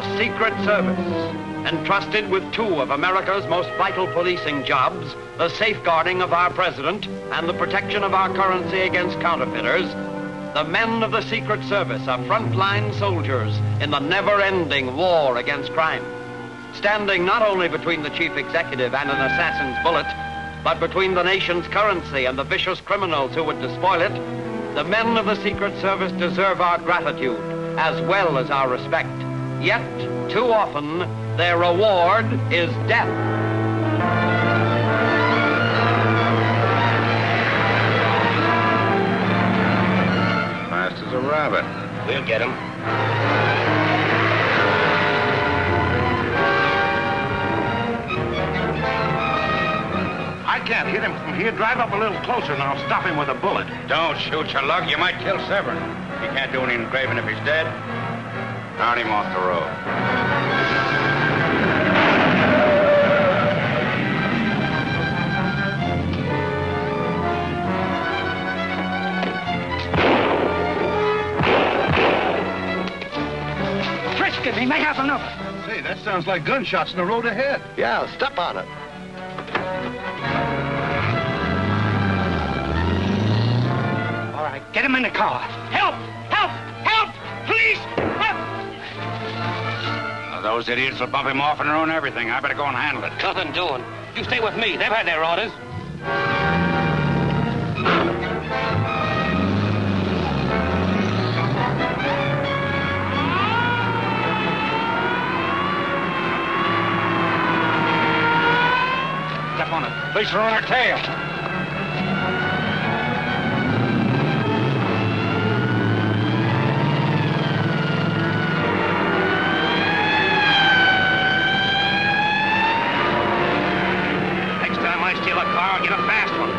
The Secret Service, entrusted with two of America's most vital policing jobs, the safeguarding of our president and the protection of our currency against counterfeiters. The men of the Secret Service are frontline soldiers in the never-ending war against crime, standing not only between the chief executive and an assassin's bullet, but between the nation's currency and the vicious criminals who would despoil it. The men of the Secret Service deserve our gratitude as well as our respect. Yet, too often, their reward is death. Fast as a rabbit. We'll get him. I can't hit him from here. Drive up a little closer and I'll stop him with a bullet. Don't shoot your luck. You might kill Severn. You can't do any engraving if he's dead. Start him off the road. Tristan, he may have another. Say, that sounds like gunshots in the road ahead. Yeah, step on it. All right, get him in the car. Help! Help! Help! Please! Help! Those idiots will bump him off and ruin everything. I better go and handle it. Nothing doing. You stay with me. They've had their orders. Step on it. Police are on our tail. Get a fast one.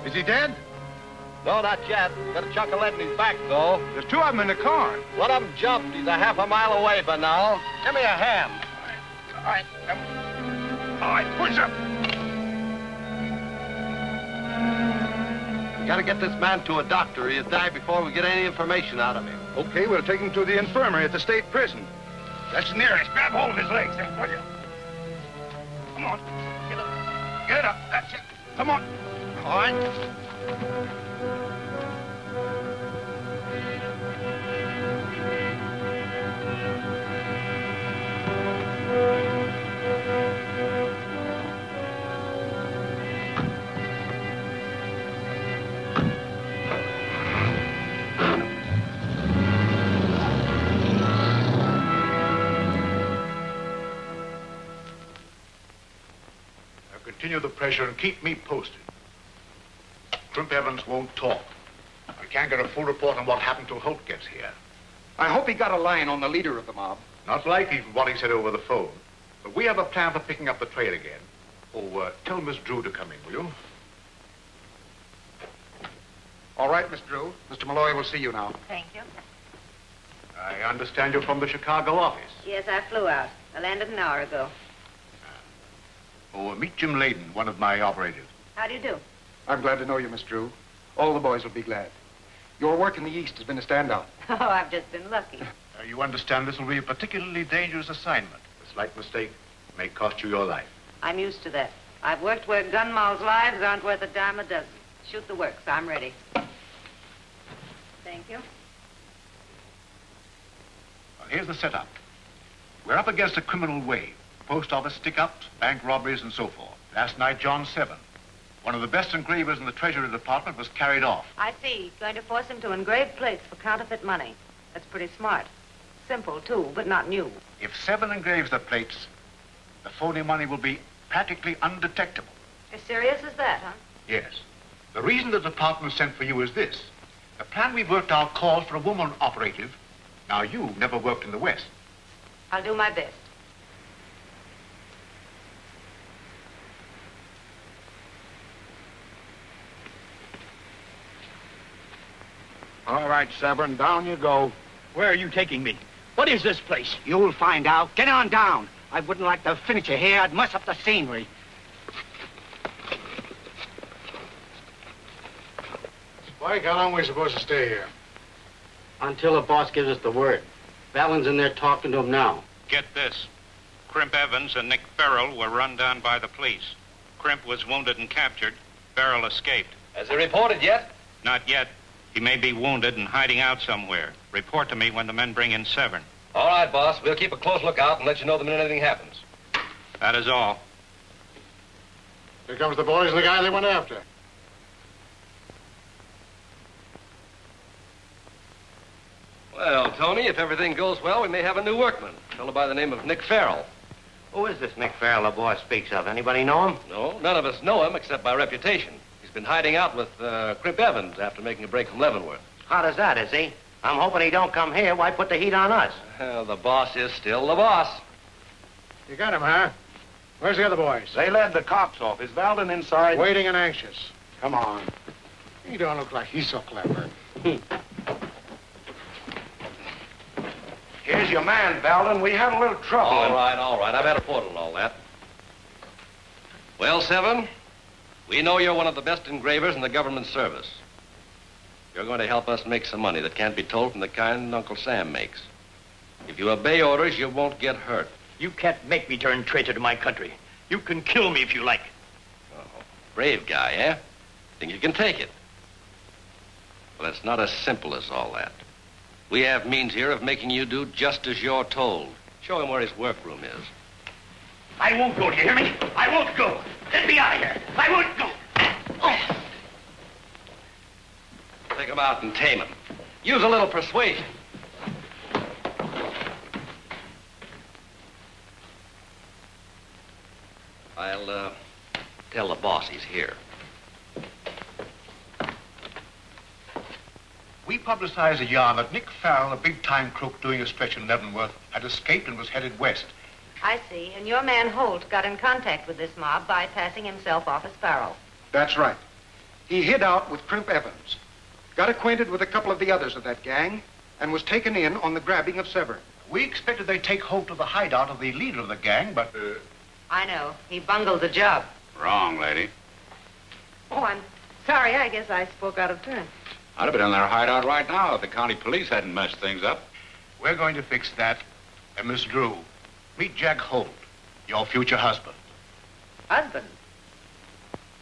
Is he dead? No, not yet. Got a chunk of lead in his back, though. There's two of them in the car. One of them jumped. He's a half a mile away by now. Give me a hand. All right. All right, push up. We gotta get this man to a doctor. He'll die before we get any information out of him. Okay, we'll take him to the infirmary at the state prison. That's the nearest. Grab hold of his legs, then, will you? Come on. Get up. Get up. That's it. Come on. All right. Continue the pressure and keep me posted. Crimp Evans won't talk. I can't get a full report on what happened till Holt gets here. I hope he got a line on the leader of the mob. Not likely from what he said over the phone. But we have a plan for picking up the trail again. Oh, tell Miss Drew to come in, will you? All right, Miss Drew. Mr. Malloy will see you now. Thank you. I understand you're from the Chicago office. Yes, I flew out. I landed an hour ago. Oh, meet Jim Layden, one of my operators. How do you do? I'm glad to know you, Miss Drew. All the boys will be glad. Your work in the East has been a standout. Oh, I've just been lucky. You understand this will be a particularly dangerous assignment. A slight mistake may cost you your life. I'm used to that. I've worked where gun moles' lives aren't worth a dime a dozen. Shoot the works. I'm ready. Thank you. Well, here's the setup. We're up against a criminal wave. Post office stick-ups, bank robberies, and so forth. Last night, John Severn, one of the best engravers in the Treasury Department, was carried off. I see. Going to force him to engrave plates for counterfeit money. That's pretty smart. Simple, too, but not new. If Severn engraves the plates, the phony money will be practically undetectable. As serious as that, huh? Yes. The reason the department sent for you is this. The plan we've worked out calls for a woman operative. Now, you never worked in the West. I'll do my best. All right, Severn, down you go. Where are you taking me? What is this place? You'll find out. Get on down. I wouldn't like to finish you here. I'd mess up the scenery. Spike, how long are we supposed to stay here? Until the boss gives us the word. Fallon's in there talking to him now. Get this. Crimp Evans and Nick Farrell were run down by the police. Crimp was wounded and captured. Farrell escaped. Has he reported yet? Not yet. He may be wounded and hiding out somewhere. Report to me when the men bring in Severn. All right, boss. We'll keep a close lookout and let you know the minute anything happens. That is all. Here comes the boys and the guy they went after. Well, Tony, if everything goes well, we may have a new workman. A fellow by the name of Nick Farrell. Who is this Nick Farrell the boss speaks of? Anybody know him? No, none of us know him except by reputation. He's been hiding out with Crimp Evans after making a break from Leavenworth. How does that, is he? I'm hoping he don't come here. Why put the heat on us? Well, the boss is still the boss. You got him, huh? Where's the other boys? They led the cops off. Is Valden inside? Waiting and anxious. Come on. He don't look like he's so clever. Here's your man, Valden. We had a little trouble. All right. I've had a photo and all that. Well, Severn, we know you're one of the best engravers in the government service. You're going to help us make some money that can't be told from the kind Uncle Sam makes. If you obey orders, you won't get hurt. You can't make me turn traitor to my country. You can kill me if you like. Oh, brave guy, eh? Think you can take it? Well, it's not as simple as all that. We have means here of making you do just as you're told. Show him where his workroom is. I won't go, do you hear me? I won't go. Get me out of here. I won't go. Oh. Take him out and tame him. Use a little persuasion. I'll tell the boss he's here. We publicized a yarn that Nick Farrell, a big-time crook doing a stretch in Leavenworth, had escaped and was headed west. I see. And your man Holt got in contact with this mob by passing himself off as Farrell. That's right. He hid out with Crimp Evans, got acquainted with a couple of the others of that gang, and was taken in on the grabbing of Severn. We expected they'd take hold of the hideout of the leader of the gang, but... I know. He bungled the job. Wrong, lady. Oh, I'm sorry. I guess I spoke out of turn. I'd have been in their hideout right now if the county police hadn't messed things up. We're going to fix that. And Miss Drew, meet Jack Holt, your future husband. Husband?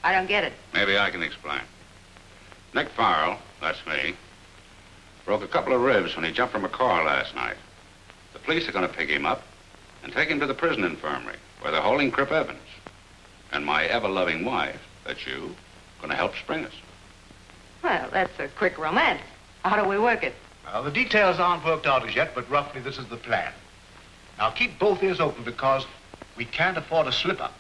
I don't get it. Maybe I can explain. Nick Farrell, that's me, broke a couple of ribs when he jumped from a car last night. The police are going to pick him up and take him to the prison infirmary where they're holding Crimp Evans. And my ever-loving wife, that's you, going to help spring us. Well, that's a quick romance. How do we work it? Well, the details aren't worked out as yet, but roughly this is the plan. Now, keep both ears open because we can't afford a slip-up.